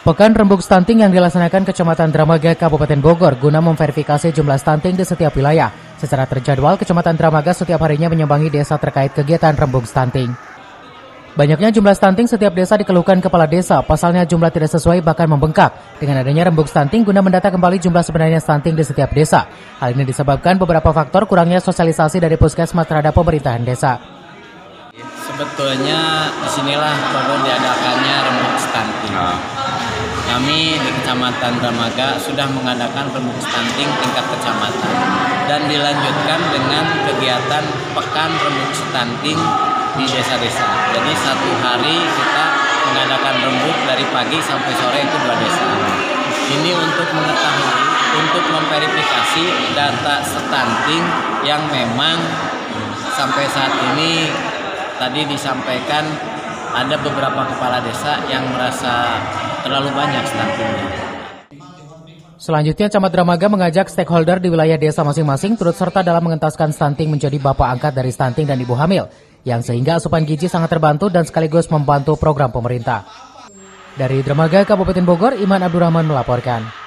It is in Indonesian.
Pekan Rembuk Stunting yang dilaksanakan Kecamatan Dramaga, Kabupaten Bogor guna memverifikasi jumlah stunting di setiap wilayah. Secara terjadwal, Kecamatan Dramaga setiap harinya menyambangi desa terkait kegiatan Rembuk Stunting. Banyaknya jumlah stunting setiap desa dikeluhkan kepala desa, pasalnya jumlah tidak sesuai bahkan membengkak. Dengan adanya Rembuk Stunting guna mendata kembali jumlah sebenarnya stunting di setiap desa. Hal ini disebabkan beberapa faktor kurangnya sosialisasi dari puskesmas terhadap pemerintahan desa. Sebetulnya disinilah perlu diadakannya Rembuk Stunting. Kami di Kecamatan Dramaga sudah mengadakan Rembuk Stunting tingkat kecamatan dan dilanjutkan dengan kegiatan Pekan Rembuk Stunting di desa-desa. Jadi satu hari kita mengadakan rembuk dari pagi sampai sore itu 2 desa. Ini untuk mengetahui, untuk memverifikasi data stunting yang memang sampai saat ini tadi disampaikan ada beberapa kepala desa yang merasa terlalu banyak stuntingnya. Selanjutnya, Camat Dramaga mengajak stakeholder di wilayah desa masing-masing turut serta dalam mengentaskan stunting menjadi bapak angkat dari stunting dan ibu hamil, yang sehingga asupan gizi sangat terbantu dan sekaligus membantu program pemerintah. Dari Dramaga, Kabupaten Bogor, Iman Abdurrahman melaporkan.